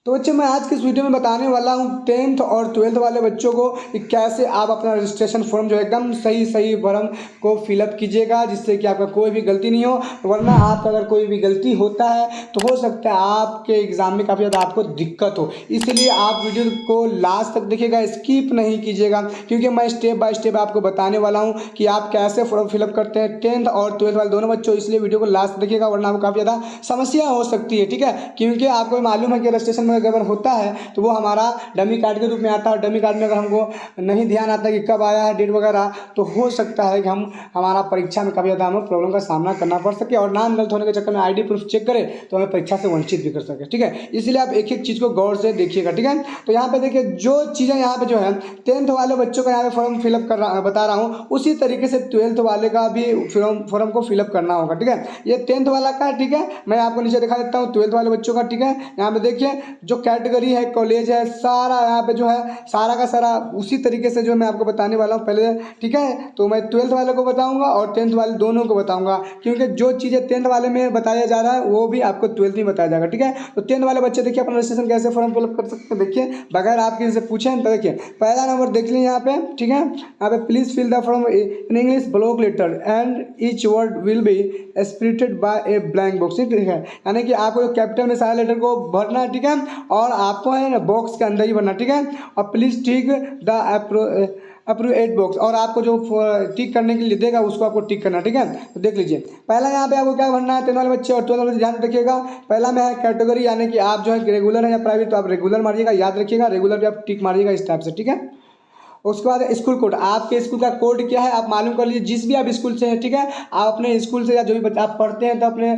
तो बच्चे मैं आज की इस वीडियो में बताने वाला हूँ 10th और 12th वाले बच्चों को कि कैसे आप अपना रजिस्ट्रेशन फॉर्म जो है एकदम सही फॉर्म को फिलअप कीजिएगा जिससे कि आपका कोई भी गलती नहीं हो। वरना आपका अगर कोई भी गलती होता है तो हो सकता है आपके एग्ज़ाम में काफ़ी ज़्यादा आपको दिक्कत हो। इसलिए आप वीडियो को लास्ट तक देखिएगा, स्किप नहीं कीजिएगा, क्योंकि मैं स्टेप बाय स्टेप आपको बताने वाला हूँ कि आप कैसे फॉर्म फिलअप करते हैं 10th और 12th वाले दोनों बच्चों। इसलिए वीडियो को लास्ट तक देखिएगा, वरना आपको काफ़ी ज़्यादा समस्या हो सकती है। ठीक है, क्योंकि आपको मालूम है कि रजिस्ट्रेशन में अगर होता है तो वो हमारा डमी कार्ड के रूप में आता है, और डमी कार्ड में अगर हमको नहीं ध्यान आता कि कब आया है डेट वगैरह, तो हो सकता है कि हमारा परीक्षा में काफ़ी ज़्यादा हमें प्रॉब्लम का सामना करना पड़ सके, और नाम गलत होने के चक्कर में आईडी प्रूफ चेक करें तो हमें परीक्षा से वंचित भी कर सके। ठीक है, इसलिए आप एक एक चीज़ को गौर से देखिएगा। ठीक है, तो यहाँ पे देखिए जो चीज़ें यहाँ पे जो है 10th वाले बच्चों का यहाँ पे फॉर्म फिलअप बता रहा हूँ, उसी तरीके से 12th वाले का भी फॉर्म को फिलअप करना होगा। ठीक है, ये 10th वाला का, ठीक है, मैं आपको नीचे दिखा देता हूँ 12th वाले बच्चों का। ठीक है, यहाँ पे देखिए जो कैटेगरी है, कॉलेज है, सारा यहाँ पे जो है सारा का सारा उसी तरीके से जो मैं आपको बताने वाला हूँ पहले। ठीक है, तो मैं 12th वाले को बताऊंगा और 10th वाले दोनों को बताऊंगा, क्योंकि जो चीज़ें 10th वाले में बताया जा रहा है वो भी आपको 12th में बताया जाएगा। ठीक है, तो 10th वाले बच्चे देखिए अपना रजिस्ट्रेशन कैसे फॉर्म फिलअप कर सकते हैं, देखिए बगैर आप किसी से पूछे। तो देखिए पहला नंबर देख लीजिए यहाँ पे। ठीक है, यहाँ पे please fill the form in English block letter and each word will be splitted by a blank box. ठीक है, यानी कि आपको कैपिटल में सारे लेटर को भरना है। ठीक है, और आपको है ना बॉक्स के अंदर ही भरना। ठीक है, और प्लीज टिक द अप्रूवेट बॉक्स, और आपको जो टिक करने के लिए देगा उसको आपको टिक करना। ठीक है, तो देख लीजिए पहला यहाँ पे आपको क्या भरना है 10 वाले बच्चे और 12 वाले ध्यान रखिएगा। पहला में है कैटेगरी, यानी कि आप जो है रेगुलर है या प्राइवेट, तो आप रेगुलर मारिएगा, याद रखिएगा रेगुलर पे आप टिक मारिएगा इस टाइप से। ठीक है, उसके बाद स्कूल कोड, आपके स्कूल का कोड क्या है आप मालूम कर लीजिए, जिस भी आप स्कूल से हैं। ठीक है, आप अपने स्कूल से या जो भी बच्चा आप पढ़ते हैं तो अपने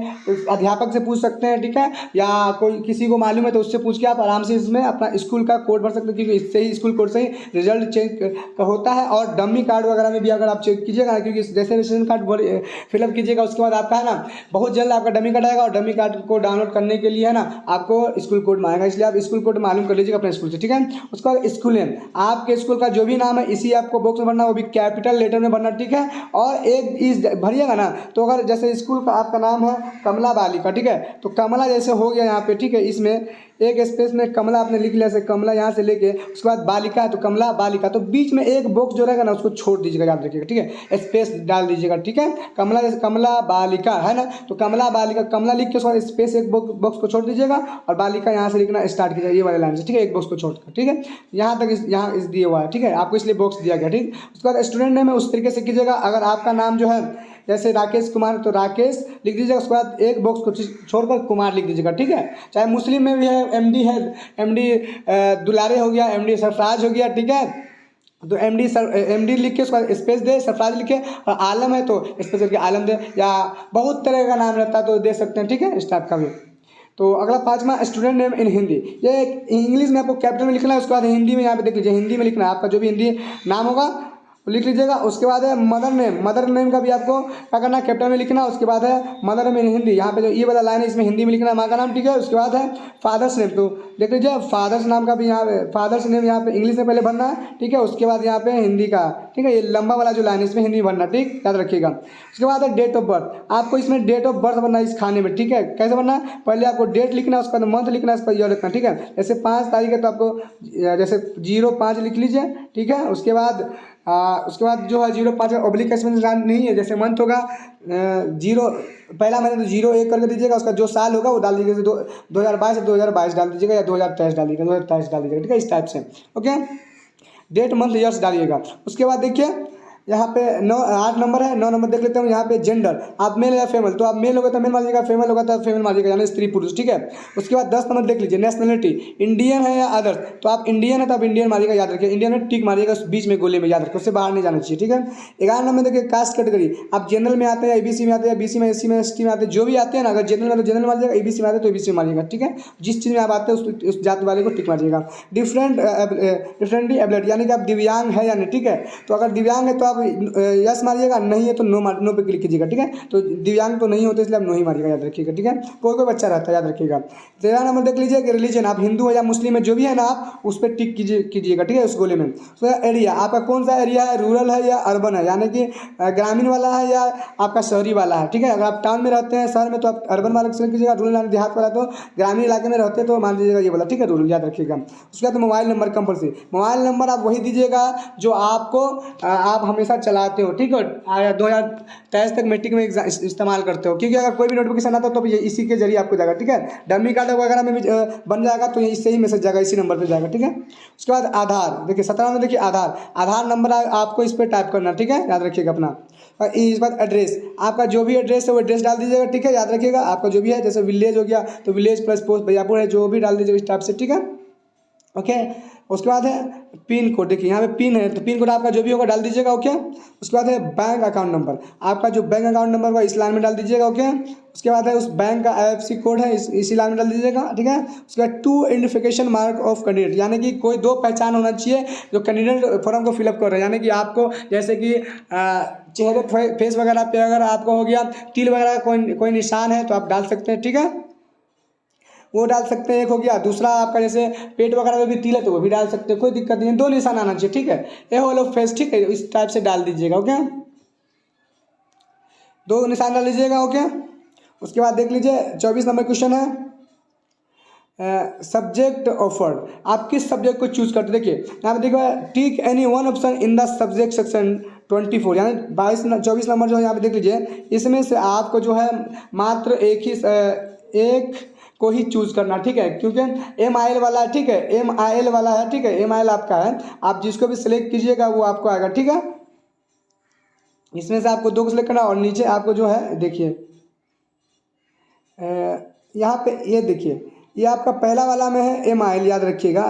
अध्यापक से पूछ सकते हैं। ठीक है, या कोई किसी को मालूम है तो उससे पूछ के आप आराम से इसमें अपना स्कूल का कोड भर सकते हैं, क्योंकि इससे ही स्कूल कोड से ही रिजल्ट चेक होता है। और डमी कार्ड वगैरह में भी अगर आप चेक कीजिएगा ना, क्योंकि जैसे रजिस्ट्रेशन कार्ड फिलअप कीजिएगा उसके बाद आपका है ना बहुत जल्द आपका डमी कार्ड आएगा, और डमी कार्ड को डाउनलोड करने के लिए है ना आपको स्कूल कोड मांगेगा, इसलिए आप स्कूल कोड मालूम कर लीजिएगा अपने स्कूल से। ठीक है, उसके बाद स्कूल नेम, आपके स्कूल का जो भी नाम है इसी आपको बॉक्स में भरना, वो भी कैपिटल लेटर में भरना। ठीक है, और एक इस भरिएगा ना, तो अगर जैसे स्कूल का आपका नाम है कमला बालिका, ठीक है, तो कमला जैसे हो गया यहाँ पे। ठीक है, इसमें एक स्पेस में कमला आपने लिख लिया, जैसे कमला यहाँ से लेके उसके बाद बालिका है तो कमला बालिका, तो बीच में एक बॉक्स जो रहेगा ना उसको छोड़ दीजिएगा, याद रखिएगा। ठीक है, स्पेस डाल दीजिएगा। ठीक है, कमला जैसे कमला बालिका है ना, तो कमला बालिका कमला लिख के उसके बाद स्पेस एक बॉक्स को छोड़ दीजिएगा, और बालिका यहाँ से लिखना स्टार्ट कीजिएगा ये वाले लाइन से। ठीक है, एक बॉक्स को छोड़कर। ठीक है, यहाँ तक यहाँ इस दिया हुआ है। ठीक है, आपको इसलिए बॉक्स दिया गया। ठीक, उसके बाद स्टूडेंट नेम है उस तरीके से कीजिएगा। अगर आपका नाम जो है जैसे राकेश कुमार तो राकेश लिख दीजिएगा, उसके बाद एक बॉक्स को छोड़कर कुमार लिख दीजिएगा। ठीक है, चाहे मुस्लिम में भी है एमडी है, एमडी दुलारे हो गया, एमडी सरफराज हो गया। ठीक है, तो एमडी लिख के उसका स्पेस दे, सरफराज लिखे, और आलम है तो स्पेस करके आलम दे, या बहुत तरह का नाम रहता है तो दे सकते हैं। ठीक है, इस टाइप का भी। तो अगला पांचवा स्टूडेंट नेम इन हिंदी, ये इंग्लिश में आपको कैपिटल में लिखना है, उसके बाद हिंदी में यहाँ पे देख लीजिए हिंदी में लिखना है, आपका जो भी हिंदी नाम होगा लिख लीजिएगा। उसके बाद है मदर नेम, मदर नेम का भी आपको क्या करना है कैपिटल में लिखना। उसके बाद है मदर नेम इन हिंदी, यहाँ पे जो ये वाला लाइन है इसमें हिंदी में लिखना है माँ का नाम। ठीक है, उसके बाद है फादर्स नेम, तो देख लीजिए फादर्स नाम का भी यहाँ पे फादर्स नेम यहाँ पे इंग्लिश में पहले भरना है। ठीक है, उसके बाद यहाँ पे हिंदी का। ठीक है, ये लंबा वाला जो लाइन है इसमें हिंदी भरना। ठीक, याद रखिएगा। उसके बाद है डेट ऑफ बर्थ, आपको इसमें डेट ऑफ बर्थ भरना है इस खाने में। ठीक है, कैसे भरना है, पहले आपको डेट लिखना है, उसके बाद मंथ लिखना है, उसके बाद ईयर लिखना है। ठीक है, जैसे 5 तारीख है तो आपको जैसे 05 लिख लीजिए। ठीक है, उसके बाद जो है 05 ऑब्लिक नहीं है, जैसे मंथ होगा 0 पहला महीने तो 01 करके दीजिएगा, उसका जो साल होगा वो डाल दीजिएगा, 2022 से 2022 डाल दीजिएगा, या 2023 डाल दीजिएगा, 2023 डाल दीजिएगा। ठीक है, इस टाइप से। ओके, डेट मंथ ईयर्स डालिएगा। उसके बाद देखिए यहाँ पे 8 नंबर है, 9 नंबर देख लेते हैं। यहाँ पे जेंडर, आप मेल या फीमेल, तो आप मेल होगा तो मेल मारिएगा, फीमेल होगा तो फीमेल मारिएगा, यानी स्त्री पुरुष। ठीक है, उसके बाद 10 नंबर देख लीजिए नेशनलिटी, इंडियन है या अदर्स, तो आप इंडियन है तो आप इंडियन मारिएगा, याद रखिए इंडियन में टिक मारिएगा, उस बीच में गोले में, याद रखिए उससे बाहर नहीं जाना चाहिए। ठीक है, 11 नंबर देखिए कास्ट कैटेगरी, आप जनरल में आते हैं या ABC में आते हैं, BC में, SC में, ST में आते हैं, जो भी आते हैं ना, अगर जनरल में तो जनरल मारिएगा, ABC में आते हैं तो ABC में मारिएगा। ठीक है, जिस चीज़ में आप आते हैं उस जाति वाले को टिक मारिएगा। डिफरेंटली एबलेट, यानी कि आप दिव्यांग है या नहीं। ठीक है, तो अगर दिव्यांग है तो आप यस मारिएगा, नहीं है तो नो पे क्लिक कीजिएगा, ठीक है। तो दिव्यांग तो नहीं होते इसलिए आप नो ही मारिएगा, याद रखिएगा, ठीक है। कोई कोई बच्चा रहता है, याद रखिएगा। 13 नंबर देख लीजिए कि रिलीजन, आप हिंदू हो या मुस्लिम है जो भी है ना, आप उस पर टिक कीजिएगा, ठीक है, उस गोले में। तो एरिया, आपका कौन सा एरिया है, रूरल है या अर्बन है, यानी कि ग्रामीण वाला है या आपका शहरी वाला है, ठीक है। अगर आप टाउन में रहते हैं, शहर में, तो आप अर्बन वाला सेलेक्ट कीजिएगा, रूरल यानी देहात वाला तो ग्रामीण इलाके में रहते हैं तो मान लीजिएगा ये वाला, ठीक है, रूरल, याद रखिएगा। उसके बाद mobile number compulsory, mobile number आप वही दीजिएगा जो आपको आप हमेशा चलाते हो, ठीक है। 2023 तक मैट्रिक में इस्तेमाल करते हो, क्योंकि अगर कोई भी नोटिफिकेशन आता है तो ये इसी के जरिए आपको जाएगा, ठीक है। डमी कार्ड वगैरह में भी बन जाएगा तो इससे ही मैसेज जाएगा, इसी नंबर पर जाएगा, ठीक है। उसके बाद आधार, देखिए 17 में देखिए आधार नंबर आपको इस पर टाइप करना, ठीक है, याद रखिएगा अपना। और इस बात एड्रेस, आपका जो भी एड्रेस है वो एड्रेस डाल दीजिएगा, ठीक है, याद रखिएगा। आपका जो भी है, जैसे विलेज हो गया तो विलेज प्लस पोस्ट बयापुर है, जो भी डाल दीजिएगा इस टाइप से, ठीक है, ओके। उसके बाद है पिन कोड, देखिए यहाँ पे पिन है तो पिन कोड आपका जो भी होगा डाल दीजिएगा, ओके। उसके बाद है बैंक अकाउंट नंबर, आपका जो बैंक अकाउंट नंबर होगा इस लाइन में डाल दीजिएगा, ओके। उसके बाद है उस बैंक का IFSC कोड है, इसी लाइन में डाल दीजिएगा, ठीक है। उसके बाद 2 आइडेंटिफिकेशन मार्क ऑफ कैंडिडेट, यानी कि कोई 2 पहचान होना चाहिए जो कैंडिडेट फॉर्म को फिलअप कर रहे हैं, यानी कि आपको जैसे कि चेहरे फेस वगैरह पे अगर आपको हो गया तिल वगैरह का कोई निशान है तो आप डाल सकते हैं, ठीक है, वो डाल सकते हैं, एक हो गया। दूसरा आपका जैसे पेट वगैरह में भी तिल है तो वो भी डाल सकते हैं, कोई दिक्कत नहीं है, 2 निशान आना चाहिए, ठीक है। ए होल ऑफ फेस, ठीक है, इस टाइप से डाल दीजिएगा, ओके, 2 निशान डाल लीजिएगा, ओके। उसके बाद देख लीजिए 24 नंबर क्वेश्चन है, सब्जेक्ट ऑफर्ड, आप किस सब्जेक्ट को चूज करते, देखिए यहाँ पे देखो tick any one option in the subject section 24, यानी 24 नंबर जो है यहाँ पे देख लीजिए, इसमें से आपको जो है मात्र एक को ही चूज करना, ठीक है, क्योंकि MIL वाला है, ठीक है, MIL वाला है, ठीक है, MIL आपका है, आप जिसको भी सिलेक्ट कीजिएगा वो आपको आएगा, ठीक है। इसमें से आपको 2 को सिलेक्ट करना और नीचे आपको जो है देखिए यहाँ पे ये देखिए ये आपका पहला वाला में है MIL, याद रखिएगा,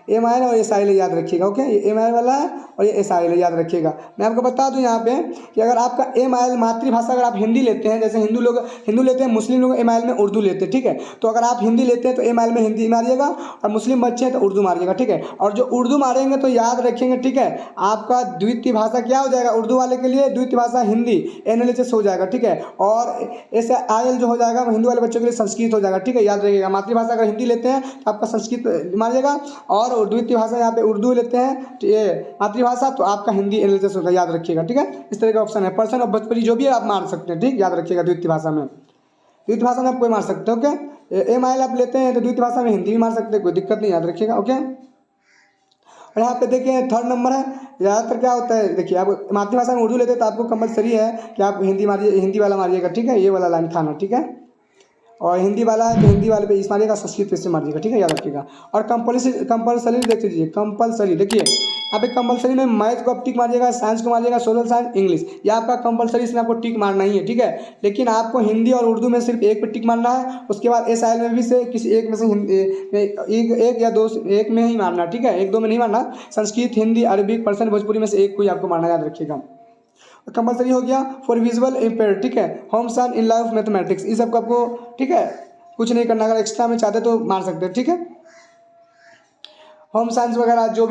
MIL और SIL याद रखिएगा, ओके। ये MIL वाला है और ये SIL याद रखिएगा। मैं आपको बता दूं यहाँ पे कि अगर आपका MIL मातृभाषा अगर आप हिंदी लेते हैं, जैसे हिंदू लोग हिंदू लेते हैं, मुस्लिम लोग MIL में उर्दू लेते हैं, ठीक है। तो अगर आप हिंदी लेते हैं तो MIL में हिंदी मारिएगा और मुस्लिम बच्चे हैं तो उर्दू मारिएगा, ठीक है। और जो उर्दू मारेंगे तो याद रखेंगे, ठीक है, आपका द्वितीय भाषा क्या हो जाएगा, उर्दू वाले के लिए द्वितीय भाषा हिंदी NLHS हो जाएगा, ठीक है। और SIL जो हो जाएगा हिंदू वाले बच्चों के लिए संस्कृत हो जाएगा, ठीक है, याद रखिएगा। मातृभाषा अगर हिंदी लेते हैं तो आपका संस्कृत मारिएगा और द्वितीय भाषा यहाँ पे उर्दू लेते हैं तो ये मातृभाषा तो आपका हिंदी NLHS होगा, याद रखिएगा, ठीक है। इस तरह का ऑप्शन है, पर्सन और भोजपुरी जो भी है आप मार सकते हैं, ठीक, याद रखिएगा। द्वितीय भाषा में आप कोई मार सकते हो, ओके। MIL आप लेते हैं तो द्वितीय भाषा में हिंदी भी मार सकते हैं, कोई दिक्कत नहीं, याद रखिएगा, ओके। और यहाँ पे देखिए 3rd नंबर है, ज़्यादातर क्या होता है, देखिए आप मातृभाषा में उर्दू लेते हैं तो आपको कंपलसरी है कि आप हिंदी मारिए, हिंदी वाला मारिएगा, ठीक है, ये वाला लाइन खाना, ठीक है। और हिंदी वाला है तो हिंदी वाले पे इस मारिएगा, संस्कृत पे से मारिएगा, ठीक है, याद रखिएगा। और कंपलसरी देख लीजिए, कंपलसरी देखिए यहाँ पे कंपलसरी में मैथ को आप टिक मारिएगा, साइंस को मारिएगा, सोशल साइंस, इंग्लिश, ये आपका कंपलसरी, इसमें आपको टिक मारना ही है, ठीक है। लेकिन आपको हिंदी और उर्दू में सिर्फ एक पे टिक मारना है। उसके बाद SIL में भी से किसी एक में से एक या 2 एक में ही मारना, ठीक है, 1-2 में नहीं मारना। संस्कृत, हिंदी, अरबिक, पर्सन, भोजपुरी में से एक को ही आपको मारना, याद रखिएगा। कंपलसरी हो गया फॉर विजुअल इम्पेयर, ठीक है, home science, in life, mathematics, इस सबको आपको, ठीक है, कुछ नहीं करना। अगर एक्स्ट्रा में चाहते तो मार सकते हैं, ठीक है। होम साइंस वगैरह जो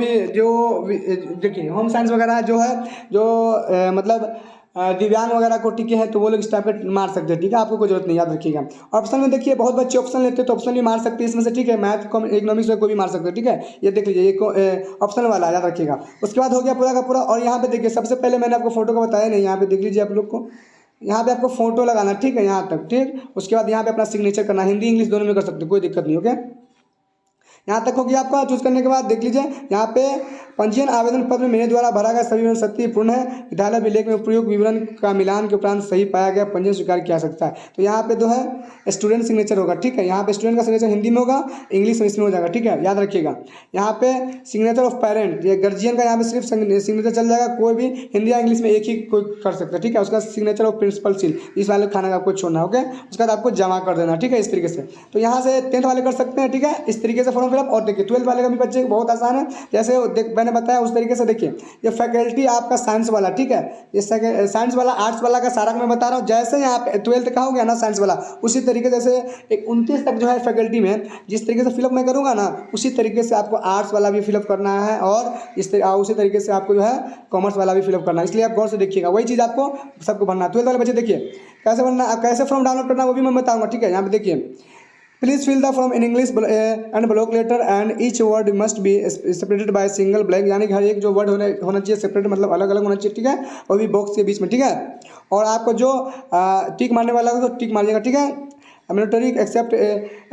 देखिए होम साइंस वगैरह जो है मतलब दिव्यांग वगैरह को टिके हैं तो वो लोग इस टाइप के मार सकते हैं, ठीक है, आपको कोई जरूरत नहीं, याद रखिएगा। ऑप्शन में देखिए बहुत बच्चे ऑप्शन लेते हैं तो ऑप्शन भी मार सकते हैं इसमें से, ठीक है, मैथ, इकोनॉमिक्स में कोई भी मार सकते हैं, ठीक है। ये देख लीजिए ये ऑप्शन वाला, याद रखिएगा। उसके बाद हो गया पूरा का पूरा। और यहाँ पे देखिए सबसे पहले मैंने आपको फोटो का बताया नहीं, यहाँ पे देख लीजिए आप लोग को, यहाँ पे आपको फोटो लगाना, ठीक है, यहाँ तक, ठीक। उसके बाद यहाँ पे अपना सिग्नेचर करना, हिंदी इंग्लिश दोनों में कर सकते, कोई दिक्कत नहीं, ओके। यहाँ तक हो गया आपका। चूज करने के बाद देख लीजिए यहाँ पे पंजीयन आवेदन पत्र में मेरे द्वारा भरा गया सभी विवरण सत्यपूर्ण है। विद्यालय विलेख में उपयुक्त विवरण का मिलान के उपरांत सही पाया गया, पंजीयन स्वीकार किया जा सकता है। तो यहाँ पे जो है स्टूडेंट सिग्नेचर होगा, ठीक है। यहाँ पे स्टूडेंट का सिग्नेचर हिंदी में होगा, इंग्लिश में इसमें हो जाएगा, ठीक है, याद रखिएगा। यहाँ पे सिग्नेचर ऑफ पेरेंट, ये गार्जियन का यहाँ पे सिर्फ सिग्नेचर चल जाएगा, कोई भी हिंदी या इंग्लिश में एक ही कोई कर सकता है, ठीक है। उसका सिग्नेचर ऑफ प्रिंसिपल सील, इस वाले खाना का आपको छोड़ना, ओके। उसके बाद आपको जमा कर देना, ठीक है, इस तरीके से। तो यहाँ से 10th वाले कर सकते हैं, ठीक है, इस तरीके से फॉर्म फिलअप। और देखिए 12th वाले का भी बच्चे बहुत आसान है, जैसे मैंने बताया उस तरीके से। देखिए ये फैकल्टी आपका साइंस वाला, ठीक है, ये साइंस वाला आर्ट्स वाला का सारा मैं बता रहा हूँ। जैसे ही आप 12th का हो गया ना साइंस वाला, उसी तरीके जैसे एक 29 तक जो है फैकल्टी में जिस तरीके से फिलअप मैं करूँगा ना, उसी तरीके से आपको आर्ट्स वाला भी फिलअप करना है और उसी तरीके से आपको जो है कॉमर्स वाला भी फिलअप करना है। इसलिए आप गौर से देखिएगा, वही चीज़ आपको सबको भरना है। 12th वाले बच्चे देखिए कैसे भरना, कैसे फॉर्म डाउनलोड करना वो भी मैं बताऊँगा, ठीक है। यहाँ पे देखिए, please fill the form in English and block letter and each word must be separated by single blank, यानी कि हर एक जो वर्ड होना चाहिए सेपरेट, मतलब अलग अलग होना चाहिए, ठीक है, और भी बॉक्स के बीच में, ठीक है। और आपको जो टिक मारने वाला होगा तो टिक मारिएगा, ठीक है। मिलिट्री एक्सेप्ट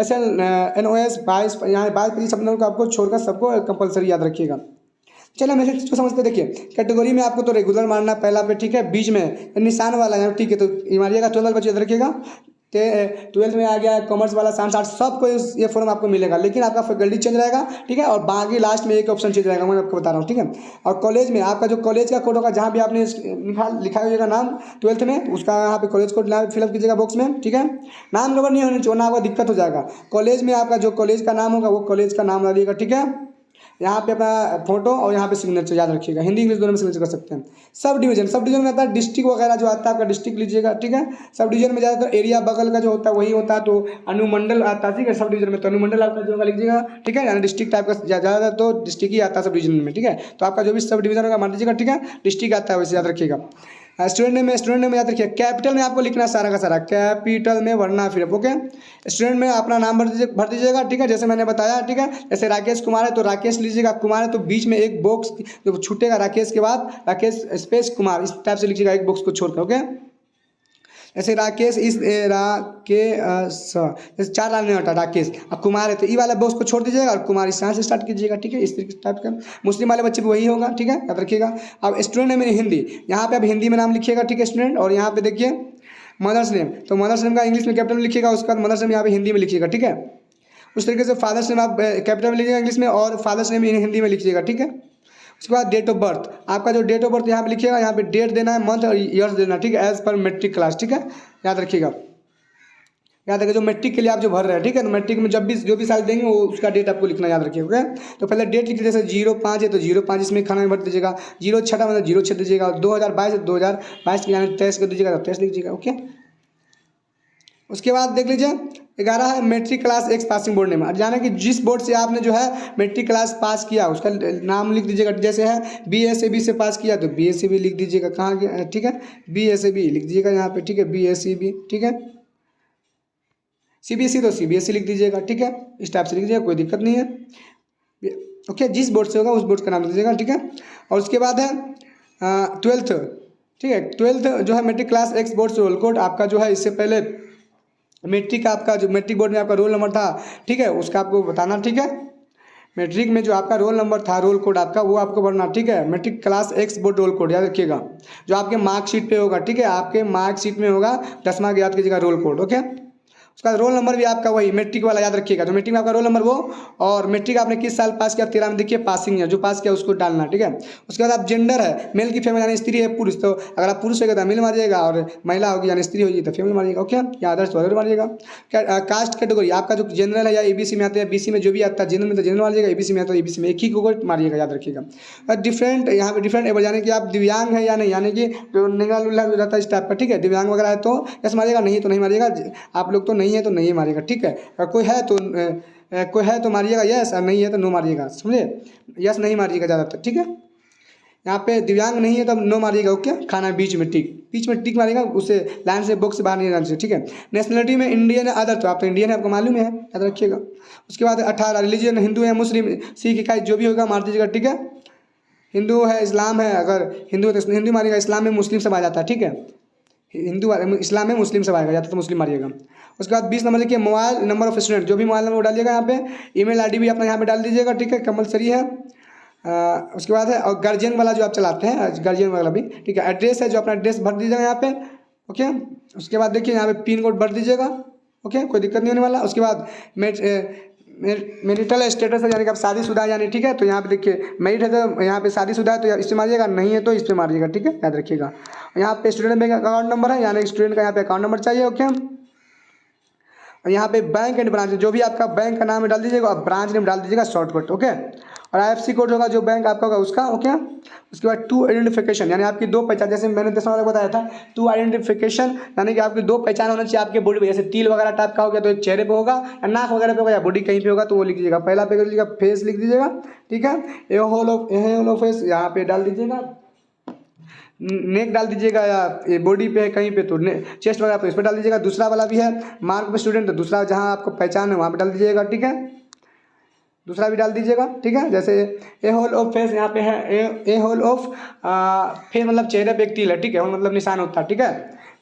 SLNOS 22, यहाँ 22 शब्दों को आपको छोड़कर सबको कंपलसरी याद रखिएगा। चलिए हम ऐसे समझते, देखिए कैटेगरी में आपको तो रेगुलर मारना पहला पे, ठीक है, बीच में निशान वाला है, ठीक है, तो ये मारिएगा। 12 बच्चे याद रखिएगा। 12th में आ गया कॉमर्स वाला, साइंस आर्ट्स, सबको ये फॉर्म आपको मिलेगा, लेकिन आपका फैकल्टी चेंज रहेगा, ठीक है, और बाकी लास्ट में एक ऑप्शन चेंज रहेगा, मैं आपको बता रहा हूँ, ठीक है। और कॉलेज में आपका जो कॉलेज का कोड होगा, जहाँ भी आपने लिखा होगा नाम 12th में, उसका यहाँ पे कॉलेज कोड फिलअप कीजिएगा बॉक्स में, ठीक है। नाम गड़बड़ नहीं होना चाहिए, ना आपको दिक्कत हो जाएगा। कॉलेज में आपका जो कॉलेज का नाम होगा वो कॉलेज का नाम डालिएगा, ठीक है। यहाँ पे अपना फोटो और यहाँ पे सिग्नेचर याद रखिएगा, हिंदी इंग्लिश दोनों में सिग्नेचर कर सकते हैं। सब डिवीजन में आता है डिस्ट्रिक्ट वगैरह जो आता है, आपका डिस्ट्रिक्ट लीजिएगा, ठीक है। सब डिवीजन में ज़्यादातर एरिया बगल का जो होता है वही होता है, तो अनुमंडल आता है, ठीक है। सब डिवीजन में तो अनुमंडल आपका जो होगा लिखिएगा, ठीक है, यानी डिस्ट्रिक्ट टाइप का ज़्यादातर तो डिस्ट्रिक्ट ही आता है सब डिवीजन में, ठीक है। तो आपका जो भी सब डिवीजन होगा मान लीजिएगा, ठीक है, डिस्ट्रिक्ट आता है वैसे याद रखिएगा। स्टूडेंट में याद रखिए, कैपिटल में आपको लिखना है सारा का सारा, कैपिटल में वरना फिर ओके। स्टूडेंट में अपना नाम भर दीजिएगा, ठीक है, जैसे मैंने बताया, ठीक है। जैसे राकेश कुमार है तो राकेश लीजिएगा, कुमार है तो बीच में एक बॉक्स जो छूटेगा राकेश के बाद, राकेश स्पेस कुमार, इस टाइप से लिखिएगा एक बॉक्स को छोड़कर, ओके। जैसे राकेश इस जैसे 4 लाइन में होता है राकेश, अब कुमार है तो ई वाला बॉक्स को छोड़ दीजिएगा और कुमार इस यहाँ से स्टार्ट कीजिएगा, ठीक है, इस तरीके टाइप का। मुस्लिम वाले बच्चे भी वही होगा, ठीक है, याद रखिएगा। अब स्टूडेंट नेम हिंदी, यहाँ पे आप हिंदी में नाम लिखिएगा, ठीक है स्टूडेंट। और यहाँ पे देखिए मदर्स नेम, तो मदर्स नेम का इंग्लिश में कैपिटल लिखिएगा, उसके बाद मदर्स नेम यहाँ पे हिंदी में लिखिएगा, ठीक है। उस तरीके से फादर्स नेम आप कैपिटल में लिखिएगा इंग्लिश में और फादर्स नेम हिंदी में लिखिएगा, ठीक है। उसके बाद डेट ऑफ बर्थ, आपका जो डेट ऑफ बर्थ यहाँ पे लिखिएगा, यहाँ पे डेट देना है, मंथ और ईयर्स देना, ठीक है, एज पर मैट्रिक क्लास, ठीक है, याद रखिएगा। याद रखिए जो मैट्रिक के लिए आप जो भर रहे हैं, ठीक है, तो मैट्रिक में जब भी जो भी साल देंगे वो उसका डेट आपको लिखना याद रखिएगा, ओके। तो पहले डेट लिखिए, जैसे 05 है तो 05 इसमें खाना में भर दीजिएगा, 06 मतलब 06 दीजिएगा, 2022 है 2022 के यानी 23 कर दीजिएगा, 23 लिख दीजिएगा, ओके। उसके बाद देख लीजिए 11 है matric class X passing board name, जाने कि जिस बोर्ड से आपने जो है मैट्रिक क्लास पास किया उसका नाम लिख दीजिएगा। जैसे है BSAB से पास किया तो BSAB लिख दीजिएगा, कहाँ, ठीक है, BSAB लिख दीजिएगा यहाँ पे, ठीक है, BSAB, ठीक है। CBSE तो CBSE लिख दीजिएगा, ठीक है, इस टाइप से लिख दीजिएगा, कोई दिक्कत नहीं है, ओके। जिस बोर्ड से होगा उस बोर्ड का नाम लिख दीजिएगा, ठीक है। और उसके बाद है 12th, ठीक है, 12th जो है मैट्रिक क्लास एक्स बोर्ड से रोल कोड आपका जो है, इससे पहले मैट्रिक का आपका जो मैट्रिक बोर्ड में आपका रोल नंबर था, ठीक है, उसका आपको बताना, ठीक है। मैट्रिक में जो आपका रोल नंबर था, रोल कोड आपका, वो आपको भरना, ठीक है। Matric class X board roll code याद रखिएगा, जो आपके मार्कशीट पे होगा, ठीक है, आपके मार्कशीट में होगा 10वां याद कीजिएगा रोल कोड, ओके। उसका रोल नंबर भी आपका वही मैट्रिक वाला याद रखिएगा, जो मैट्रिक में आपका रोल नंबर वो, और मैट्रिक आपने किस साल पास किया, 13 में देखिए पासिंग है, जो पास किया उसको डालना, ठीक है। उसके बाद आप जेंडर है, मेल की फीमेल यानी स्त्री है पुरुष, तो अगर आप पुरुष होगा तो मेल मारिएगा, और महिला होगी यानी स्त्री होगी तो फीमेल मारिएगा, ओके, या अदर्स वगैरह मारिएगा। कास्ट कैटेगरी आपका जो जनरल है या ABC में आता है, BC में जो भी आता है, जनरल में तो जनरल मारिएगा, ABC में आता है ABC में, एक ही को मारिएगा, याद रखिएगा। डिफरेंट यहाँ पे डिफरेंट एबल, यानी कि आप दिव्यांग है या नहीं, यानी कि जो निगाह लुल्ला रहता है इस टाइप का, ठीक है, दिव्यांग वगैरह है तो यस मारिएगा, नहीं तो नहीं मारिएगा। आप लोग तो नहीं है तो नहीं मारिएगा, ठीक है। कोई है तो मारिएगा यस, और नहीं है तो नो मारिएगा, समझे, यस नहीं मारिएगा ज़्यादातर, ठीक है। यहाँ पे दिव्यांग नहीं है तो नो मारिएगा, ओके। खाना बीच में टिक मारिएगा, उसे लाइन से बॉक्स से बाहर नहीं जाना चाहिए, ठीक है। नेशनलिटी में इंडियन है अदर, तो आप तो इंडियन है, आपको मालूम है, याद रखिएगा। उसके बाद 18 रिलीजन हिंदू है मुस्लिम सिख इकाई जो भी होगा मार दीजिएगा, ठीक है। हिंदू है इस्लाम है, अगर हिंदू है तो हिंदू मारिएगा, इस्लाम में मुस्लिम सब आ जाता है, ठीक है, हिंदू इस्लाम में मुस्लिम सब आएगा, जाता तो मुस्लिम मारिएगा। उसके बाद 20 नंबर देखिए मोबाइल नंबर ऑफ स्टूडेंट, जो भी मोबाइल नंबर डालिएगा यहाँ पे, ईमेल आईडी भी अपना यहाँ पे डाल दीजिएगा, ठीक है, कंपलसरी है। उसके बाद है और गार्जियन वाला जो आप चलाते हैं, गार्जियन वाला भी, ठीक है। एड्रेस है जो अपना एड्रेस भर दीजिएगा यहाँ पे, ओके। उसके बाद देखिए यहाँ पे पिन कोड भर दीजिएगा, ओके, कोई दिक्कत नहीं होने वाला। उसके बाद मैरिटल स्टेटस है, यानी कि आप शादीशुदा यानी, ठीक है, तो यहाँ पे देखिए मैरिड है तो यहाँ पे शादीशुदा है तो इस पर मारिएगा, नहीं है तो इस पर मारिएगा, ठीक है, याद रखिएगा। यहाँ पे स्टूडेंट बैंक अकाउंट नंबर है, यानी स्टूडेंट का यहाँ पे अकाउंट नंबर चाहिए, ओके। और यहाँ पे बैंक एंड ब्रांच, जो भी आपका बैंक का नाम डाल दीजिएगा और ब्रांच नेम डाल दीजिएगा शॉर्टकट, ओके। और IFSC कोड होगा जो बैंक आपका होगा उसका, ओके। उसके बाद टू आइडेंटिफिकेशन, यानी आपकी दो पहचान, जैसे मैंने 10 वाला बताया था, टू आइडेंटिफिकेशन यानी कि आपकी दो पहचान होना चाहिए आपके बॉडी पे। जैसे तिल वगैरह टाइप का हो गया तो एक चेहरे पे होगा, या नाक वगैरह पे होगा, या बॉडी कहीं पे होगा तो वो लिख दीजिएगा। पहला पे कर लीजिएगा फेस लिख दीजिएगा, ठीक है। ए होल ऑफ फेस यहाँ पे डाल दीजिएगा, नेक डाल दीजिएगा, या बॉडी पे है कहीं पे तो चेस्ट वगैरह पे इस पर डाल दीजिएगा। दूसरा वाला भी है मार्क पे स्टूडेंट, तो दूसरा जहाँ आपको पहचान है वहाँ पे डाल दीजिएगा, ठीक है। दूसरा भी डाल दीजिएगा, ठीक है। जैसे ए होल ऑफ फेस यहाँ पे है, ए होल ऑफ फेस मतलब चेहरे पे एक तिल है, ठीक है, होल मतलब निशान होता है, ठीक है।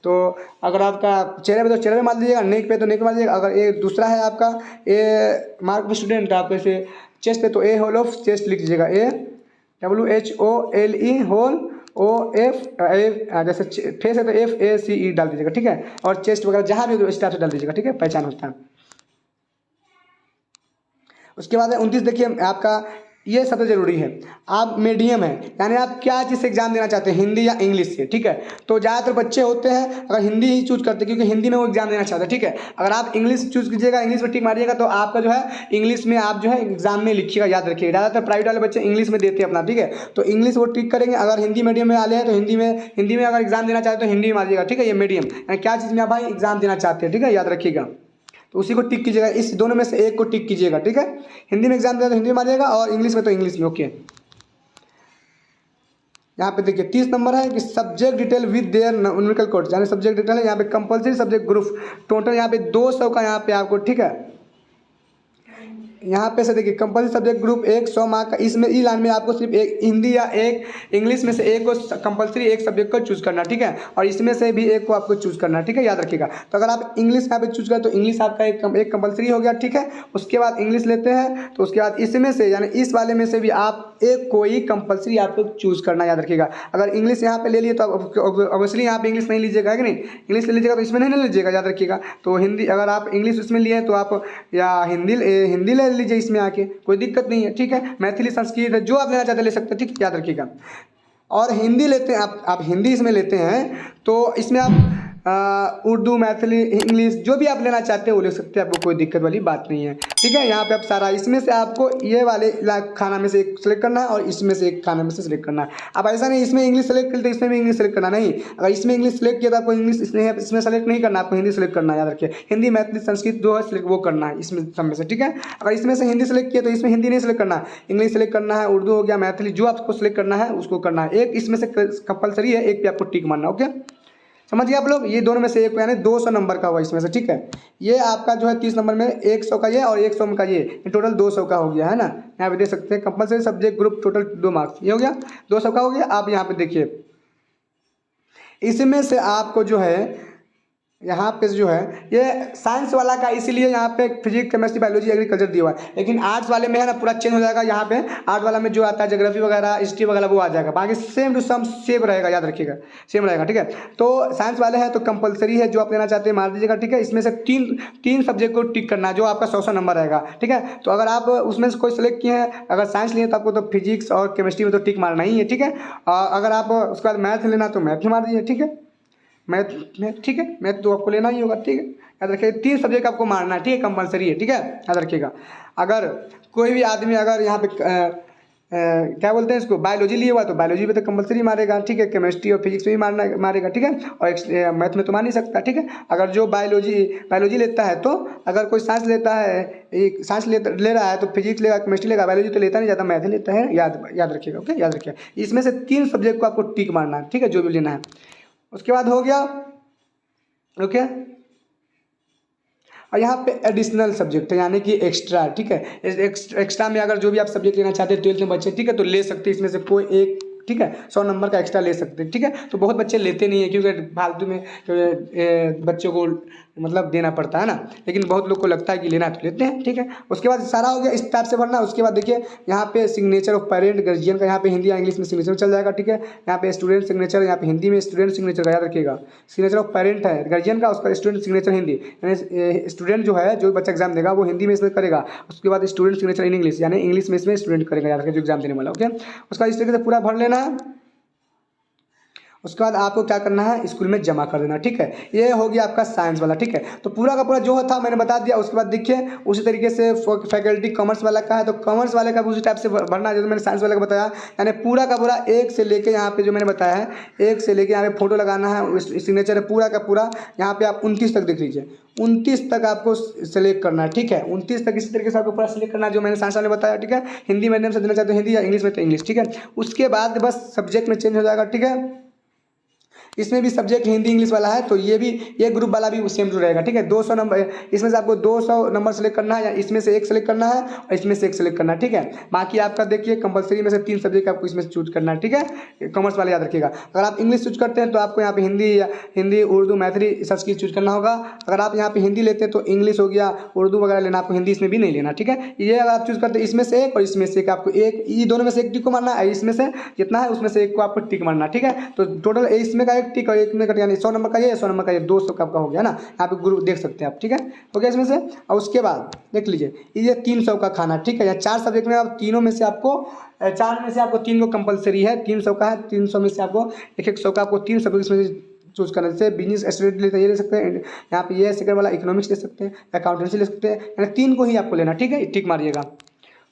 तो अगर आपका चेहरे पे तो चेहरे पे मार दीजिएगा, नेक पे तो नेक पे मार दीजिएगा। अगर ये दूसरा है आपका ए मार्क पे स्टूडेंट, आप ऐसे चेस्ट पे तो ए होल ऑफ चेस्ट लिख दीजिएगा, AWHOLE होल OF, जैसे फेस है तो FACE डाल दीजिएगा, ठीक है। और चेस्ट वगैरह जहाँ भी इस टाइप से डाल दीजिएगा, ठीक है, पहचान होता है। उसके बाद 29 देखिए आपका, ये सबसे ज़रूरी है, आप मीडियम है, यानी आप क्या चीज़ से एग्जाम देना चाहते हैं, हिंदी या इंग्लिश से, ठीक है। तो ज़्यादातर बच्चे होते हैं अगर हिंदी ही चूज करते हैं, क्योंकि हिंदी में वो एग्जाम देना चाहते हैं, ठीक है। अगर आप इंग्लिश चूज कीजिएगा, इंग्लिश में टिक मारिएगा, तो आपका जो है इंग्लिश में आप जो है एग्जाम में लिखिएगा, याद रखिएगा। ज़्यादातर प्राइवेट वाले बच्चे इंग्लिश में देते हैं अपना, ठीक है, तो इंग्लिश वो टिक करेंगे। अगर हिंदी मीडियम में वाले हैं तो हिंदी में अगर एग्जाम देना चाहते हैं तो हिंदी में मारिएगा, ठीक है। ये मीडियम यानी क्या चीज़ में आप भाई एग्जाम देना चाहते हैं, ठीक है, याद रखिएगा। तो उसी को टिक कीजिएगा, इस दोनों में से एक को टिक कीजिएगा, ठीक है। हिंदी में एग्जाम देना तो हिंदी में मारिएगा, और इंग्लिश में तो इंग्लिश में, ओके। यहाँ पे देखिए 30 नंबर है कि subject detail with their numerical code, यानी सब्जेक्ट डिटेल है यहाँ पे कंपलसरी सब्जेक्ट ग्रुप, टोटल यहाँ पे 200 का यहाँ पे आपको, ठीक है। यहाँ पे से देखिए कंपलसरी सब्जेक्ट ग्रुप 100 मार्क का, इसमें ई लाइन में आपको सिर्फ एक हिंदी या एक इंग्लिश में से एक को कंपलसरी एक सब्जेक्ट को चूज करना, ठीक है। और इसमें से भी एक को आपको चूज करना, ठीक है, याद रखिएगा। तो अगर आप इंग्लिश यहाँ पे चूज करें तो इंग्लिश आपका एक कंपलसरी हो गया, ठीक है। उसके बाद इंग्लिश लेते हैं, तो उसके बाद इसमें से यानी इस वाले में से भी आप एक कोई कंपलसरी आपको चूज करना, याद रखिएगा। अगर इंग्लिश यहाँ पे ले लिए तो ऑब्वियसली यहाँ पे इंग्लिश नहीं लीजिएगा, है कि नहीं, इंग्लिश ले लीजिएगा तो इसमें नहीं लीजिएगा, याद रखिएगा। तो हिंदी, अगर आप इंग्लिश उसमें लिए तो आप या हिंदी ले लीजिए इसमें आके, कोई दिक्कत नहीं है, ठीक है। मैथिली, संस्कृत जो आप लेना चाहते हैं ले सकते हैं, ठीक है, याद रखिएगा। और हिंदी लेते हैं आप हिंदी इसमें लेते हैं तो इसमें आप उर्दू, मैथिली, इंग्लिश जो भी आप लेना चाहते हैं वो ले सकते हैं, आपको कोई दिक्कत वाली बात नहीं है, ठीक है। यहाँ पे आप सारा इसमें से आपको ये वाले खाना में से एक सेलेक्ट करना है और इसमें से एक खाना में से सेलेक्ट करना है। अब ऐसा नहीं इसमें इंग्लिश सेलेक्ट करते इसमें भी इंग्लिश सेलेक्ट करना, नहीं। अगर इसमें इंग्लिश सेलेक्ट किया तो आपको इंग्लिश इसमें सेलेक्ट नहीं करना, आपको हिंदी सेलेक्ट करना है, याद रखिए। हिंदी, मैथिली, संस्कृत जो है सेलेक्ट वो करना है इसमें सब में से, ठीक है। अगर इसमें से हिंदी सेलेक्ट किया तो इसमें हिंदी नहीं सेलेक्ट करना, इंग्लिश सेलेक्ट करना है, उर्दू हो गया, मैथिली, जो आपको सेलेक्ट करना है उसको करना है। एक इसमें से कंपलसरी है, एक पे आपको टिक मारना, ओके, समझ गए आप लोग। ये दोनों में से एक यानी 200 नंबर का हुआ इसमें से, ठीक है। ये आपका जो है 30 नंबर में 100 का ये और 100 का ये टोटल 200 का हो गया, है ना। यहाँ पे देख सकते हैं compulsory subject group total 2 marks, ये हो गया 200 का हो गया। आप यहाँ पे देखिए इसमें से आपको जो है यहाँ पे जो है ये साइंस वाला का, इसीलिए यहाँ पे फिजिक्स, केमिस्ट्री, बायोलॉजी, एग्रीकल्चर दिया हुआ है। लेकिन आर्ट्स वाले में है ना पूरा चेंज हो जाएगा। यहाँ पे आर्ट वाला में जो आता है ज्योग्राफी वगैरह, हिस्ट्री वगैरह वो आ जाएगा, बाकी सेम टू सेम रहेगा, याद रखिएगा, सेम रहेगा, ठीक है। तो साइंस वाले हैं तो कंपलसरी है, जो आप लेना चाहते हैं मार दीजिएगा, ठीक है। इसमें से तीन सब्जेक्ट को टिक करना है, जो आपका 100 नंबर रहेगा, ठीक है। तो अगर आप उसमें से कोई सेलेक्ट किए हैं, अगर साइंस लिए तो आपको तो फिजिक्स और केमिस्ट्री में तो टिक मारना ही है, ठीक है। अगर आप उसके बाद मैथ लेना तो मैथ ही मार दीजिए, ठीक है। मैथ, ठीक है, मैथ तो आपको लेना ही होगा, ठीक है, याद रखिएगा। 3 सब्जेक्ट आपको मारना है, ठीक है, कंपलसरी है, ठीक है, याद रखिएगा। अगर कोई भी आदमी अगर यहाँ पे क्या बोलते हैं इसको, बायोलॉजी लिए हुआ तो बायोलॉजी पे तो कंपलसरी मारेगा, ठीक है। केमिस्ट्री और फिजिक्स में भी मारेगा, ठीक है। और मैथ में तो मार नहीं सकता, ठीक है। अगर जो बायोलॉजी लेता है, तो अगर कोई साइंस लेता है, एक साइंस ले रहा है तो फिजिक्स लेगा, केमिस्ट्री लेगा, बायोलॉजी तो लेता नहीं, ज़्यादा मैथ लेता है, याद रखिएगा, ओके, याद रखिएगा। इसमें से 3 सब्जेक्ट को आपको टिक मारना है, ठीक है, जो भी लेना है। उसके बाद हो गया, ओके। और यहाँ पे एडिशनल सब्जेक्ट है, यानी कि एक्स्ट्रा, ठीक है। एक्स्ट्रा में अगर जो भी आप सब्जेक्ट लेना चाहते हैं 12th में बच्चे, ठीक है, तो ले सकते हैं इसमें से कोई एक, ठीक है। 100 नंबर का एक्स्ट्रा ले सकते हैं, ठीक है। तो बहुत बच्चे लेते नहीं है क्योंकि फालतू में बच्चों को मतलब देना पड़ता है ना, लेकिन बहुत लोग को लगता है कि लेना तो लेते हैं, ठीक है। उसके बाद सारा हो गया, इस टाइप से भरना। उसके बाद देखिए यहाँ पे सिग्नेचर ऑफ पेरेंट, गार्जियन का यहाँ पे हिंदी या इंग्लिश में सिग्नेचर चल जाएगा, ठीक है। यहाँ पे स्टूडेंट सिग्नेचर, यहाँ पे हिंदी में स्टूडेंट सिग्नेचर का, याद रखिएगा। सिग्नेचर ऑफ पेरेंट है गार्जियन का, उसका स्टूडेंट सिग्नेचर हिंदी, यानी स्टूडेंट जो है, जो बच्चा एग्जाम देगा वो हिंदी में इसमें करेगा। उसके बाद स्टूडेंट सिग्नेचर इन इंग्लिश, यानी इंग्लिश में इसमें स्टूडेंट करेगा, याद रखिए, जो एग्जाम देने वाला, ओके। उसका इस तरीके से पूरा भर लेना है। उसके बाद आपको क्या करना है, स्कूल में जमा कर देना। ठीक है, ये हो गया आपका साइंस वाला। ठीक है, तो पूरा का पूरा जो था मैंने बता दिया। उसके बाद देखिए उसी तरीके से फैकल्टी कॉमर्स वाला का है, तो कॉमर्स वाले का भी उसी टाइप से भरना है जैसे मैंने साइंस वाले का बताया। यानी पूरा का पूरा एक से लेके यहाँ पे जो मैंने बताया है, एक से लेके यहाँ पे फोटो लगाना है, सिग्नेचर है पूरा का पूरा। यहाँ पे आप 29 तक देख लीजिए, 29 तक आपको सेलेक्ट करना है। ठीक है, 29 तक इसी तरीके से आपको पूरा सेलेक्ट करना है जो मैंने साइंस वाले बताया। ठीक है, हिंदी मीडियम से देना चाहते हो हिंदी, या इंग्लिश में तो इंग्लिश। ठीक है, उसके बाद बस सब्जेक्ट में चेंज हो जाएगा। ठीक है, इसमें भी सब्जेक्ट हिंदी इंग्लिश वाला है, तो ये ग्रुप वाला भी सेम जो रहेगा। ठीक है, 200 नंबर, इसमें से आपको 200 नंबर सेलेक्ट करना है, या इसमें से एक सेलेक्ट करना है और इसमें से एक सेलेक्ट करना है। ठीक है, बाकी आपका देखिए कंपलसरी में से 3 सब्जेक्ट आपको इसमें से चूज करना है। ठीक है, कॉमर्स वाले याद रखिएगा। अगर आप इंग्लिश चूज करते हैं तो आपको यहाँ पे हिंदी उर्दू मैथिली सब चीज़ चूज करना होगा। अगर आप यहाँ पे हिंदी लेते हैं तो इंग्लिश हो गया, उर्दू वगैरह लेना, आपको हिंदी इसमें भी नहीं लेना। ठीक है, ये अगर आप चूज करते हैं इसमें से एक और इसमें से एक, आपको एक ये दोनों में से एक टिक को मारना है, इसमें से जितना है उसमें से एक को आपको टिक मारना। ठीक है, तो टोटल इसमें का एक टिक और एक में 100 नंबर का ये, 100 नंबर का ये, 200 का आपका हो गया ना। यहाँ पे ग्रुप देख सकते हैं आप। ठीक है, हो गया इसमें से। और उसके बाद देख लीजिए ये 300 का खाना। ठीक है, या 4 सब्जेक्ट में आप तीनों में से आपको 4 में से आपको 3 को कंपलसरी है, 300 का है, 300 में से आपको 100 का आपको 3 सब्जेक्ट में चूज करना। जैसे बिजनेस स्टूडेंट लेते ये ले सकते हैं, यहाँ पे ये सेकंड वाला इकोनॉमिक्स ले सकते हैं, अकाउंटेंसी ले सकते हैं, यानी 3 को ही आपको लेना। ठीक है, टिक मारिएगा।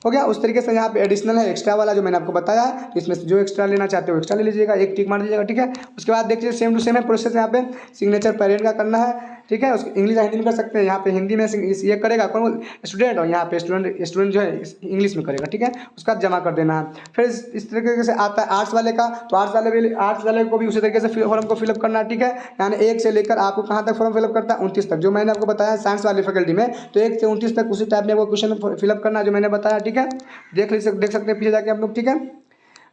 हो गया। उस तरीके से यहाँ पे एडिशनल है एक्स्ट्रा वाला जो मैंने आपको बताया है, तो इसमें से जो एक्स्ट्रा लेना चाहते हो एक्स्ट्रा ले लीजिएगा, एक टिक मार दीजिएगा। ठीक है, उसके बाद देखिए सेम टू सेम है प्रोसेस। यहाँ पे सिग्नेचर पेरेंट का करना है। ठीक है, उसको इंग्लिश या हिंदी में कर सकते हैं। यहाँ पे हिंदी में ये करेगा कौन, स्टूडेंट, और यहाँ पे स्टूडेंट जो है इंग्लिश में करेगा। ठीक है, उसका जमा कर देना है। फिर इस तरीके से आता है आर्ट्स वाले का, तो आर्ट्स वाले को भी उसी तरीके से फॉर्म को फिलअप करना है। ठीक है, यानी 1 से लेकर आपको कहाँ तक फॉर्म फिलअप करता है 29 तक, जो मैंने आपको बताया साइंस वाली फैकल्टी में, तो 1 से 29 तक उसी टाइप में आपको क्वेश्चन फिलअप करना है जो मैंने बताया। ठीक है, देख सकते हैं पीछे जाके आप लोग। ठीक है,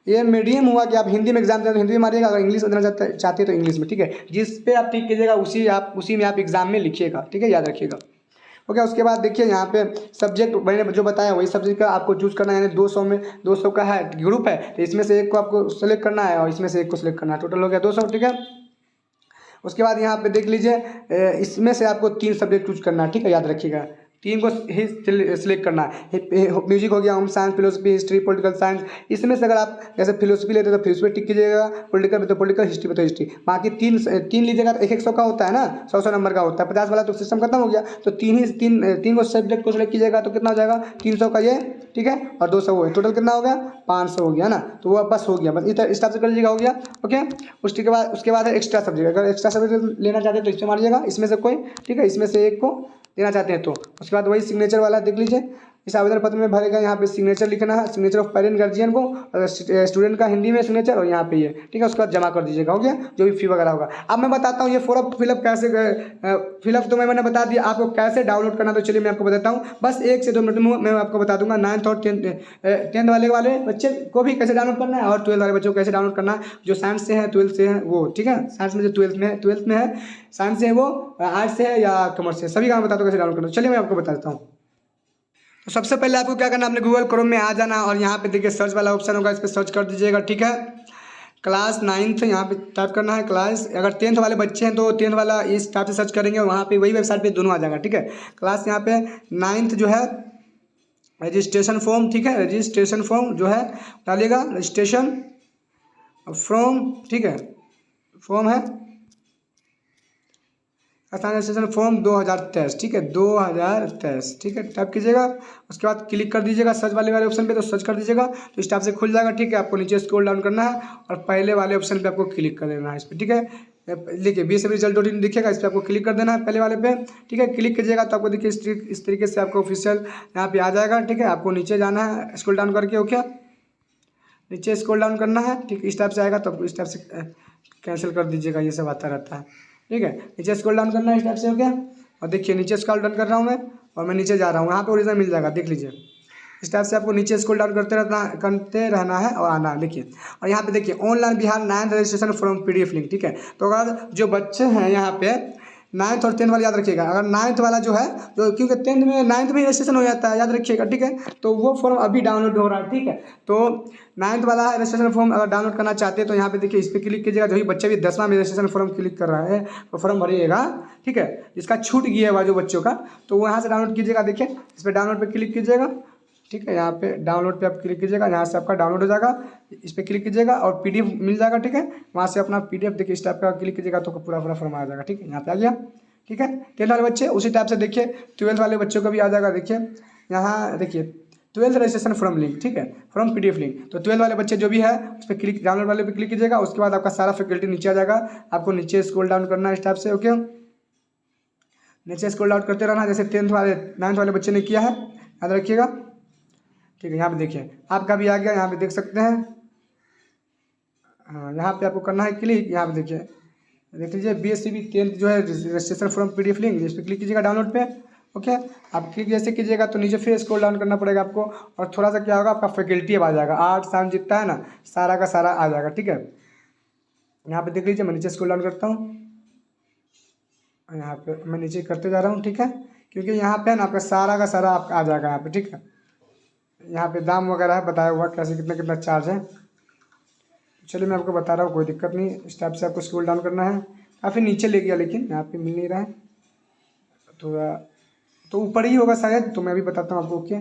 ये मीडियम हुआ कि आप हिंदी में एग्जाम देते हैं तो हिंदी में मारिएगा, अगर इंग्लिश में देना चाहते हैं तो इंग्लिश में। ठीक है, जिस पे आप टिक कीजिएगा उसी में आप एग्जाम में लिखिएगा। ठीक है, याद रखिएगा। ओके, उसके बाद देखिए यहाँ पे सब्जेक्ट मैंने जो बताया वही सब्जेक्ट का आपको चूज करना है। यानी 200 का है ग्रुप है, तो इसमें से एक को आपको सेलेक्ट करना है और इसमें से एक को सेलेक्ट करना है, टोटल हो गया 200। ठीक है, उसके बाद यहाँ पे देख लीजिए इसमें से आपको 3 सब्जेक्ट चूज करना है। ठीक है, याद रखिएगा, 3 को ही सिलेक्ट करना है। म्यूजिक हो गया, home science, philosophy, history, political science. इसमें से अगर आप जैसे फिलोसफी लेते हैं तो फिलोसफी टिक कीजिएगा, पॉलिटिकल में तो पॉलिटिकल, हिस्ट्री में तो हिस्ट्री। बाकी तीन लीजिएगा तो 100 का होता है ना, 100 नंबर का होता है, 50 वाला तो सिस्टम खत्म हो गया। तो तीन को सब्जेक्ट को सिलेक्ट कीजिएगा तो कितना हो जाएगा, 300 का ये। ठीक है, और 200 वो है, टोटल कितना हो गया 500 हो गया ना। तो वो बस हो गया, बस इस टाइप से कर लीजिएगा, हो गया। ओके, उसके बाद है एक्स्ट्रा सब्जेक्ट। अगर एक्स्ट्रा सब्जेक्ट लेना चाहते हैं तो इसमें मारिएगा, इसमें से कोई। ठीक है, इसमें से एक को देना चाहते हैं तो। उसके बाद वही सिग्नेचर वाला देख लीजिए, इस आवेदन पत्र में भरेगा, यहाँ पे सिग्नेचर लिखना है, सिग्नेचर ऑफ पेरेंट गार्जियन को, और स्टूडेंट का हिंदी में सिग्नेचर, और यहाँ पे ये। ठीक है, उसके बाद जमा कर दीजिएगा, हो गया, जो भी फी वगैरह होगा। अब मैं बताता हूँ ये फॉर्म फिलअप कैसे, फिलअप तो मैंने बता दिया, आपको कैसे डाउनलोड करना, तो चलिए मैं आपको बताता हूँ। बस 1 से 2 मिनट में मैं आपको बता दूंगा 9th और 10th वाले बच्चे को भी कैसे डाउनलोड करना है, और 12th वाले बच्चों को कैसे डाउनलोड करना है, जो साइंस से है 12th से है वो। ठीक है, साइंस में जो 12th में है, साइंस से है वो, आर्ट्स से है या कॉमर्स से, सभी का मैं बताता हूँ कैसे डाउनलोड करना। चलिए मैं आपको बता देता हूँ। तो सबसे पहले आपको क्या करना है, अपने गूगल क्रोम में आ जाना, और यहाँ पे देखिए सर्च वाला ऑप्शन होगा, इस पर सर्च कर दीजिएगा। ठीक है, क्लास 9th यहाँ पे टाइप करना है क्लास। अगर 10th वाले बच्चे हैं तो 10th वाला इस टाइप से सर्च करेंगे, वहाँ पे वही वेबसाइट पे दोनों आ जाएगा। ठीक है, क्लास यहाँ पे 9th जो है रजिस्ट्रेशन फॉर्म। ठीक है, रजिस्ट्रेशन फॉर्म जो है डालिएगा, रजिस्ट्रेशन फॉर्म। ठीक है, फॉर्म है रजिस्ट्रेशन फॉर्म 2023। ठीक है, 2023। ठीक है, टाइप कीजिएगा, उसके बाद क्लिक कर दीजिएगा सर्च वाले ऑप्शन पे, तो सर्च कर दीजिएगा तो इस टाइप से खुल जाएगा। ठीक है, आपको नीचे स्क्रॉल डाउन करना है और पहले वाले ऑप्शन पे आपको क्लिक कर देना है इस पर। ठीक है, देखिए BSF-Result.in दिखेगा, इस पर आपको क्लिक कर देना है पहले वाले पे। ठीक है, क्लिक कीजिएगा तो आपको देखिए इस तरीके से आपको ऑफिशियल यहाँ पे आ जाएगा। ठीक है, आपको नीचे जाना है स्क्रॉल डाउन करके, ओके, नीचे स्क्रॉल डाउन करना है। ठीक, इस टाइप से आएगा तो आपको इस टाइप से कैंसिल कर दीजिएगा, ये सब आता रहता है। ठीक है, नीचे स्क्रॉल डाउन करना है इस टाइप से, हो गया। और देखिए नीचे स्क्रॉल डाउन कर रहा हूँ मैं, और मैं नीचे जा रहा हूँ, यहाँ पे ओरिजिनल मिल जाएगा, देख लीजिए। इस टाइप से आपको नीचे स्क्रॉल डाउन करते रहना है और आना है, देखिए। और यहाँ पे देखिए online Bihar 9th registration from PDF link. ठीक है, तो अगर जो बच्चे हैं यहाँ पे 9th और 10th वाले याद रखिएगा, अगर 9th वाला जो है, जो क्योंकि 10th में 9th में रजिस्ट्रेशन हो जाता है, याद रखिएगा। ठीक है, तो वो फॉर्म अभी डाउनलोड हो रहा है। ठीक है, तो 9th वाला रजिस्ट्रेशन फॉर्म अगर डाउनलोड करना चाहते हैं तो यहाँ पे देखिए इस पर क्लिक कीजिएगा। जो भी बच्चा भी 10वां में रजिस्ट्रेशन फॉर्म क्लिक कर रहा है तो फॉर्म भरिएगा। ठीक है, जिसका छूट गया हुआ जो बच्चों का, तो वो यहाँ से डाउनलोड कीजिएगा। देखिए इस पर डाउनलोड पर क्लिक कीजिएगा। ठीक है। यहाँ पे डाउनलोड पे आप क्लिक कीजिएगा, यहाँ से आपका डाउनलोड हो जाएगा, इस पर क्लिक कीजिएगा और पीडीएफ मिल जाएगा। ठीक है, वहाँ से अपना पीडीएफ देखिए इस टाइप का क्लिक कीजिएगा तो पूरा पूरा फॉर्म आ जाएगा। ठीक है, यहाँ पे आ गया। ठीक है, 10th वाले बच्चे उसी टाइप से देखिए 12th वाले बच्चों का भी आ जाएगा। देखिए यहाँ देखिए 12th रजिस्ट्रेशन फॉर्म लिंक, ठीक है, फ्रॉम पीडीएफ लिंक। तो 12th वाले बच्चे जो भी है उस पर क्लिक, डाउनलोड वाले पे क्लिक कीजिएगा, उसके बाद आपका सारा फैकल्टी नीचे आ जाएगा। आपको नीचे स्क्रॉल डाउन करना है इस टाइप से। ओके, नीचे स्क्रॉल डाउन करते रहना, जैसे 10th वाले 9th वाले बच्चे ने किया है, याद रखिएगा। ठीक है, यहाँ पे देखिए आपका भी आ गया, यहाँ पे देख सकते हैं। हाँ, यहाँ पे आपको करना है क्लिक, यहाँ पे देखिए देख लीजिए BSCB 10th जो है रजिस्ट्रेशन फ्रॉम पीडीएफ लिंक, इस पर क्लिक कीजिएगा डाउनलोड पे। ओके, आप क्लिक जैसे कीजिएगा तो नीचे फिर स्क्रॉल डाउन करना पड़ेगा आपको, और थोड़ा सा क्या होगा आपका फैकल्टी अब आ जाएगा, आर्ट साइंस जितना है ना सारा का सारा आ जाएगा। ठीक है, यहाँ पे देख लीजिए, मैं नीचे स्क्रॉल डाउन करता हूँ, यहाँ पे मैं नीचे करते जा रहा हूँ। ठीक है, क्योंकि यहाँ पे ना आपका सारा का सारा आपका आ जाएगा यहाँ पे। ठीक है, यहाँ पे दाम वगैरह है बताया हुआ, कैसे कितना कितना चार्ज है। चलिए मैं आपको बता रहा हूँ, कोई दिक्कत नहीं। इस टाइप से आपको स्क्रॉल डाउन करना है, काफ़ी नीचे ले गया लेकिन यहाँ पे मिल नहीं रहा है, थोड़ा तो ऊपर ही होगा शायद, तो मैं भी बताता हूँ आपको। ओके,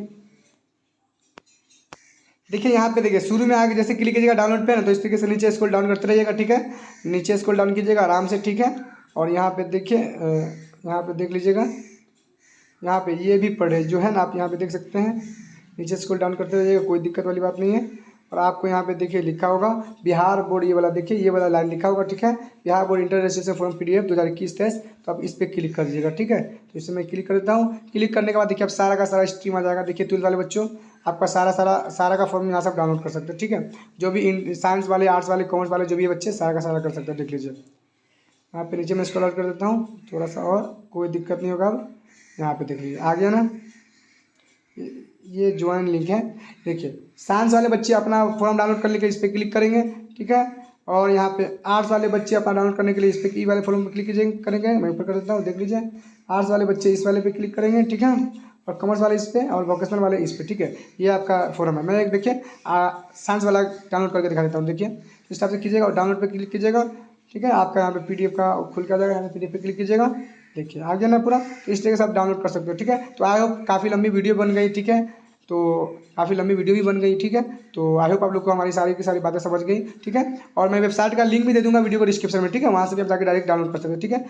देखिए यहाँ पे देखिए शुरू में आगे जैसे क्लिक कीजिएगा डाउनलोड पे ना, तो इस तरीके से नीचे स्क्रॉल डाउन करते रहिएगा। ठीक है, नीचे स्क्रॉल डाउन कीजिएगा आराम से। ठीक है, और यहाँ पे देखिए यहाँ पे देख लीजिएगा, यहाँ पे ये भी पढ़े जो है ना, आप यहाँ पे देख सकते हैं। नीचे स्क्रॉल डाउन करते रहिएगा, कोई दिक्कत वाली बात नहीं है। और आपको यहाँ पे देखिए लिखा होगा बिहार बोर्ड, ये वाला देखिए ये वाला लाइन लिखा होगा। ठीक है, Bihar board inter registration form PDF 2021-23, तो आप इस पर क्लिक कर दीजिएगा। ठीक है, तो इसे मैं क्लिक कर देता हूँ। क्लिक करने के बाद देखिए आप सारा का सारा स्ट्रीम आ जाएगा। देखिए 12th वाले बच्चों आपका सारा का फॉर्म यहाँ से आप डाउनलोड कर सकते हैं। ठीक है, जो भी साइंस वाले, आर्ट्स वाले, कॉमर्स वाले जो भी बच्चे सारा का सारा कर सकते हैं। देख लीजिए यहाँ पे नीचे मैं स्क्रॉल आउट कर देता हूँ थोड़ा सा, और कोई दिक्कत नहीं होगा। अब यहाँ पे देख लीजिए आ गया ना, ये ज्वाइन लिंक है। देखिए साइंस वाले बच्चे अपना फॉर्म डाउनलोड करने के लिए इस पर क्लिक करेंगे। ठीक है, और यहाँ पे आर्ट्स वाले बच्चे अपना डाउनलोड करने के लिए इस पर ई वाले फॉर्म पर क्लिक करेंगे। मैं ऊपर कर देता हूँ, देख लीजिए आर्ट्स वाले बच्चे इस वाले पे क्लिक करेंगे। ठीक है, और कॉमर्स वाले इस पे, और वोकेशनल वाले इस पे। ठीक है, ये आपका फॉर्म है। मैं एक देखिए साइंस वाला डाउनलोड करके दिखा देता हूँ। देखिए इस टाइप से कीजिएगा और डाउनलोड पे क्लिक कीजिएगा। ठीक है, आपका यहाँ पे पीडीएफ का खुल के आ जाएगा, यहाँ पे पीडीएफ पे क्लिक कीजिएगा। देखिए आ गया ना पूरा, तो इस तरीके से आप डाउनलोड कर सकते हो। ठीक है, तो आई होप काफ़ी लंबी वीडियो बन गई। ठीक है, तो काफ़ी लंबी वीडियो भी बन गई। ठीक है, तो आई होप आप लोग को हमारी सारी की सारी बातें समझ गई। ठीक है, और मैं वेबसाइट का लिंक भी दे दूंगा वीडियो को डिस्क्रिप्शन में। ठीक है, वहाँ से भी आप जाकर डायरेक्ट डाउनलोड कर सकते हो। ठीक है।